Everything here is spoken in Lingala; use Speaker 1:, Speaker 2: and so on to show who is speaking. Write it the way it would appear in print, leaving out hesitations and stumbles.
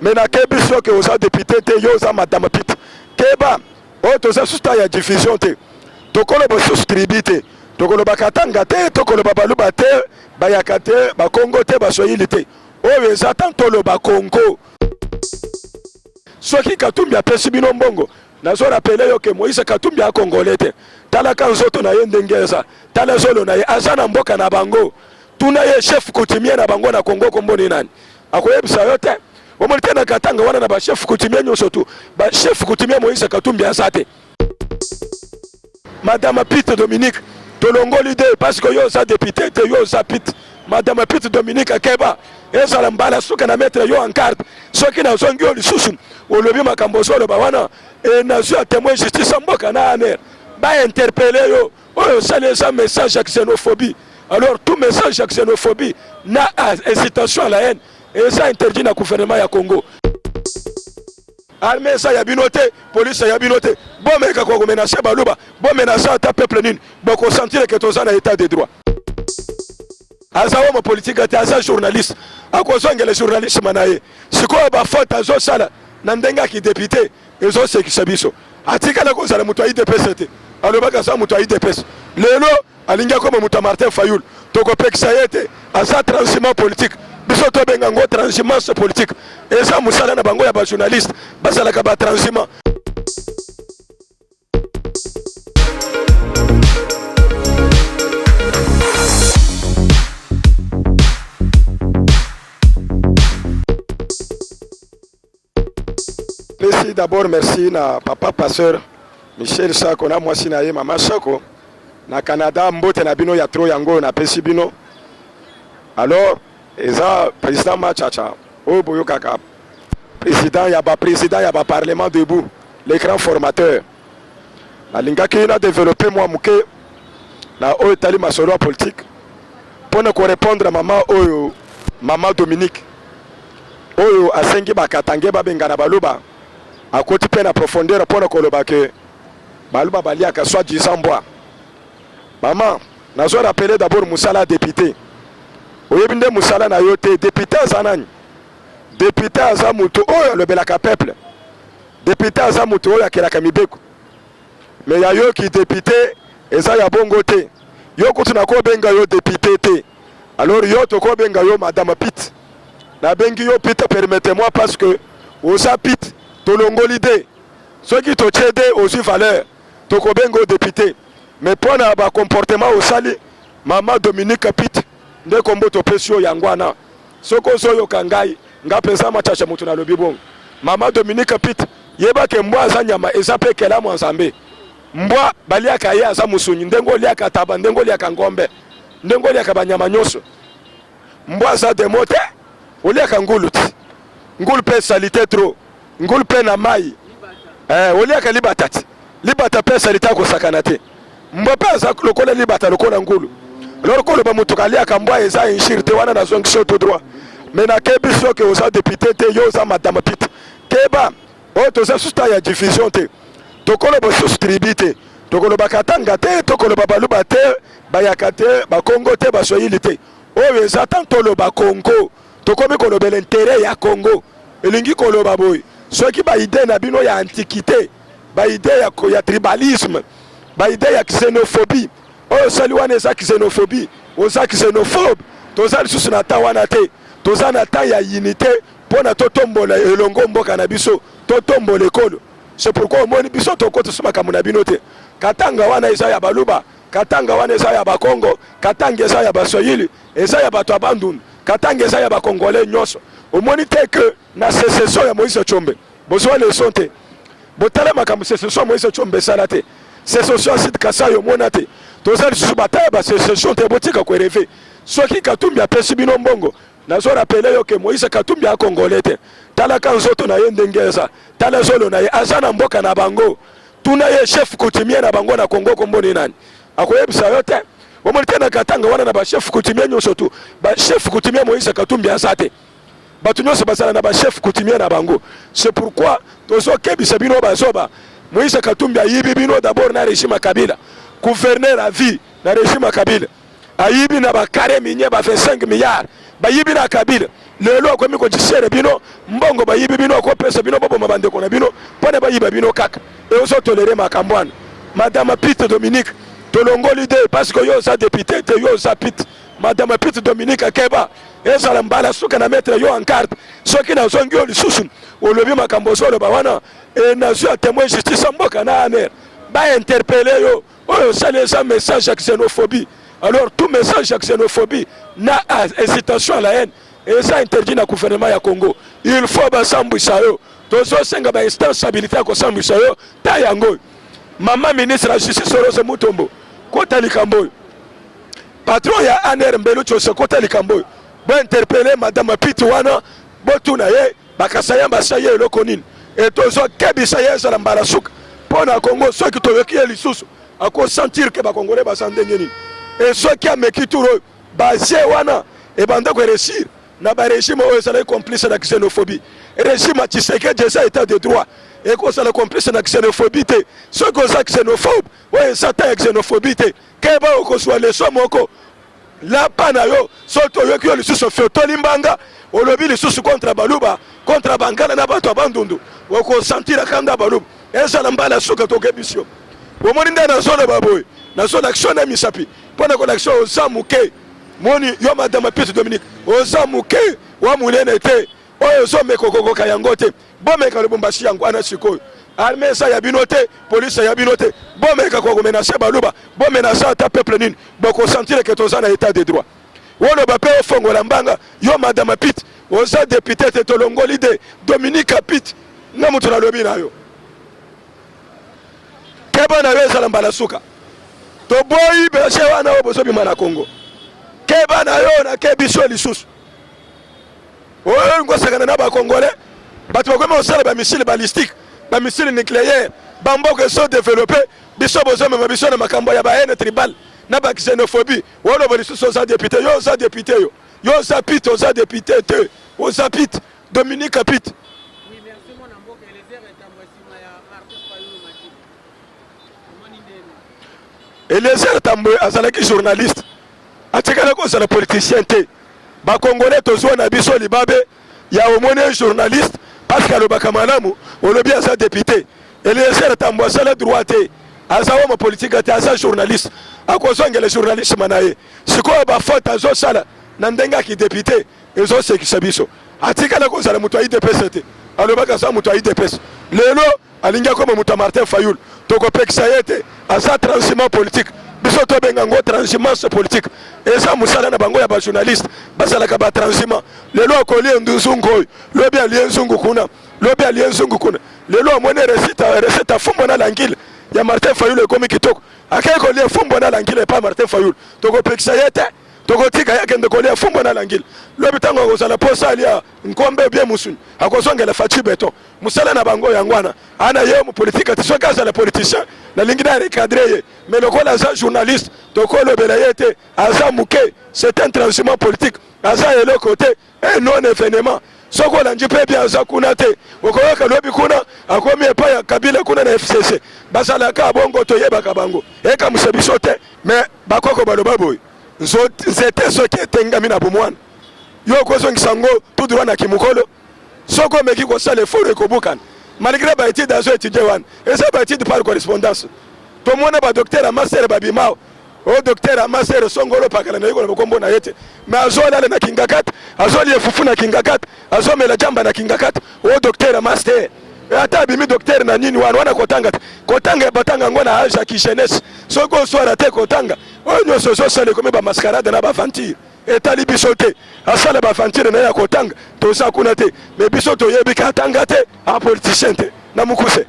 Speaker 1: mais na kebi soki oza député te yo oza madame Pit keba oyo toza susta ya diffusion te tokoloba susu tribu te tokoloba katanga te tokoloba baluba te bayaka te bakongo te basoyili te oyo eza tantoloba kongo soki Katumbi apesi bino mbongo nazo rapele yo ke Moïse Katumbi akongole te tala ka nzoto na ye ndenge eza tala zolo na ye aza na mboka na bango tuna ye chef coutumier na bango na Kongo kombo ni nani akoyebisa yo te omoni te na Katanga wana na ba chef coutumier nyonso tu ba chef coutumier Moïse Katumbi aza te Madame Pit Dominique tolongoli de parce que yo sa député te yo sa Pit Madame Pit Dominique Akeba ezala mbala suka na mettre yo en carte soki na zongi yo lisusu olobi makambo solo ba wana et na zo témoin justice mboka na aner ba interpeller yo oyo sale sa message à xénophobie alors tout message à xénophobie na incitation à la haine et ça interdit na gouvernement ya Congo armée ça ya binoté police ya binoté bon meka ko menacer baluba bon menacer ta peuple nini bon ko sentir que tozana état de droit azawo mo politique ati aza journaliste akozongela journaliste manaye sikoyo ba faute azo sala na ndenga ki député ezo sekisa biso atikala ko sala mutu a IDPS te alobaka sa mutu a IDPS lelo alinga ko mutu Martin Fayulu toko pekisa yete aza transhumant politique biso to benga ngo transhumance politique eza musala na bango ya ba journaliste basala ka ba transhumant D'abord merci na papa pasteur Michel Sako na mwasi na ye mama Sako na Canada mbote na bino ya tro yango na pesi bino alors eza président Machacha o boyo kaka président ya ba parlement debout les grands formateurs na lingaki na développer moi muke na o tali masolo politique pour ne répondre à maman Dominique oyo asengi bakatange babengana baluba à côté peine à profondeur pour le kolobake baluba baliaka soit 10 ans bois maman nazo rappeler d'abord musala député oyebinde musala na yote député zanani député azamuto oyo le belaka peuple député azamuto oyo akelaka mibeko mais ya yo ki député eza ya bongo te yo kutuna ko benga yo député te alors yo to ko benga yo madame Pit na bengi yo Pit permettez-moi parce que osa Pit tolongoli de ceux qui to tchede aussi valeur to ko bengo député mais pour na ba comportement au sali maman Dominique Pit nde kombo to pesio yangwana soko soyo kangai nga pesa machacha mutu na lobi bon maman Dominique Pit yeba ke mbwa za nyama ezape kela mwanzambe mbwa baliaka ye aza musunyi ndengo liaka taba ndengo liaka ngombe ndengo liaka banyama nyoso mbwa za demote oliaka nguluti ngulu pe salite trop ngulu pe na mai oliaka libata pe salita ko sakana te mbwa pe za lokola libata lokola ngulu lorokolo ba mutu kaliaka mbwa eza inshirte wana na zongisho tout droit mais na kebi soki oza député te yo oza madame Pit keba oyo toza susta ya diffusion te tokoloba susu tribu te tokoloba katanga te tokoloba baluba te bayaka te bakongo te basoyili te oyo eza tantoloba Congo tokomi kolobela intérêt ya Congo elingi koloba boy soki ba idée na bino ya antiquité ba idée ya tribalisme ba idée ya xénophobie oyo sali wana eza xénophobie oza xénophobe toza lisusu na ta wana te toza na ta ya unité mpona totombola elongo mboka na biso totombola ekolo c'est pourquoi omoni biso tokota so makambo na bino te katanga wana eza ya baluba katanga wana eza ya bakongo katanga eza ya basoyili eza ya bato abandundu katanga eza ya bakongole nyonso omoni te ke na sécession ya Moïse Tshombe bozwa leson te botala makambo sécession ya Moïse Tshombe esala te sécession ya Sidi Kasai omona te toza lisusu bataya basécession te botika koereve soki Katumbi apesi bino mbongo nazo rapele yo ke Moïse Katumbi akongole te tala ka nzoto na ye ndenge eza tala zolo na ye aza na mboka na bango tuna ye chef coutumier na bango na Congo kombo ni nani akoyebisa yo te omoni te na Katanga wana na ba chef coutumier nyonso tu ba chef coutumier Moïse Katumbi aza te bato nyonso basala na ba chef coutumier na bango c'est pourquoi tozokebisa bino bazoba Moïse Katumbi ayibi bino d'abord na régime Kabila gouverneur à vie na régime Kabila ayibi na ba carré minier ba 25 milliards ba yibi na Kabila lelo akomi ko jisere bino mbongo bayibi bino ko pesa bino bobo mabande ko na bino pone bayiba bino kaka et oso toléré makambwana madame Pite Dominique tolongoli de parce que yo sa député te yo sa Pite madame Pite Dominique akeba ezala mbala suka na mettre yo en carte soki na zongi yo lisusu olobi makambo solo bawana et na zo témoin justice mboka na aner ba interpeller yo oyo sale sa message à xénophobie. Alors tout message à xénophobie na incitation à la haine et ça interdit na gouvernement ya Congo. Il faut basambwisa yo tozo senga ba instance habilité ko sambwisa yo ta yango. Mama ministre la justice Rose Mutombo kota likambo patron ya aner mbelu chose kota likambo bo interpeller madame Pite wana botuna ye bakasaya basaye eloko nini et tozo kebisa ye za mbala suka pona Congo soki toyoki lisusu ako sentir que ba Congolais basandenge nini et soki ameki turo basé wana et banda ko réussir na ba régime oyo ezala complice na xénophobie régime a Tshisekedi eza état de droit et ko sala complice na xénophobie te soki oza xénophobe oyo sata ya xénophobie te keba okoswa leso moko la pana yo soto yoki yo lisusu fetoli mbanga olobi lisusu contre baluba contre bangala na bato abandundu okosentir kanda baluba ezala mbala suka tokebisio omoni nde na zone baboye na zone action na misapi pona ko action oza muke moni yo madame Pite Dominique oza muke wa munene te oyo zo mekokoko kayango te bomeka lubumbashi yango ana sikoyo armée sa ya bino te police ya bino te bomeka ko menacer baluba bomenacer ata peuple nini boko sentir que toza na état de droit wono ba pe ofongola mbanga yo madame Pite oza député te tolongoli de Dominique Pite na mutu na lobi na yo keba na yo ezala mbala suka to boyi beshe wana obozo bima na Congo keba na yo na kebiso lisusu oyo ngosakana na ba Congolais bato bakoma osala ba missile balistique ba missile nucléaire bamboko so développer biso bozo mema biso na makambo ya ba haine tribal na ba xénophobie wono bo lisusu za député yo za député yo za Pite oza député te oza Pite Dominique Pite.
Speaker 2: Oui, merci mon amboka Eliezer Tambwe ya Martin Fayulu Mati.
Speaker 1: Eliezer Tambwe azalaki journaliste atikala ko sala politicien te ba Congolais tozwa na biso libabe ya omone journaliste parce que alobaka malamu olobi aza député Eliezer Tambwe asala droit te aza homme politique te aza journaliste akozongela journaliste manaye sikoyo ba faute azosala na ndenga ki député ezosekisa biso atikala ko sala mutu IDPS te alobaka sa mutu IDPS lelo alinga ko mutu Martin Fayulu tokopekisa yete aza transhumant politique biso to bengango transhumance politique eza musala na bango ya ba journaliste basalaka ba transhumant lelo akoli nduzungu lobi ali nzungu kuna lobi ali nzungu kuna lelo amone recite fumbo na langile ya Martin Fayulu ekomi kitoko akeko lie fumbo na langile pa Martin Fayulu tokopekisa yete tokotika yake ndekole fumbo na langile lobi tango akozala posa alia nkombe bien musuni akozongela fachi beton musala na bango yangwana ana ye mu politique atisoka za la politicien na lingina recadrer ye mais lokola za journaliste tokolo belayete aza muke c'est un transhumant politique aza ele côté et non événement soko la njipe bien aza kuna te okoyoka lobi kuna akomi epa ya Kabila kuna na FCC basala ka bongo toyebaka bango eka musebiso te mais bakoko baloba boy zete soki etengami na bomwana yo kozongisa ngo tout droit na kimukolo soko meki kosala effort ekobukana malgré ba étude azo étudier wana eza ba étude par correspondance tomona ba docteur amaster babimao o docteur amaster songolo pakala na yiko na kombo na yete mais azola na kingakat azoli efufu na kingakat azomela jamba na kingakat o docteur amaster ata bimi docteur na nini wana kotanga batanga ngona aja ki jeunesse soko soara te kotanga onyo soso sale comme ba mascarade na ba vantir etali biso te asala ba vantir na ya kotanga to sa kuna te mais biso to yebi katanga te a politicien te na mukuse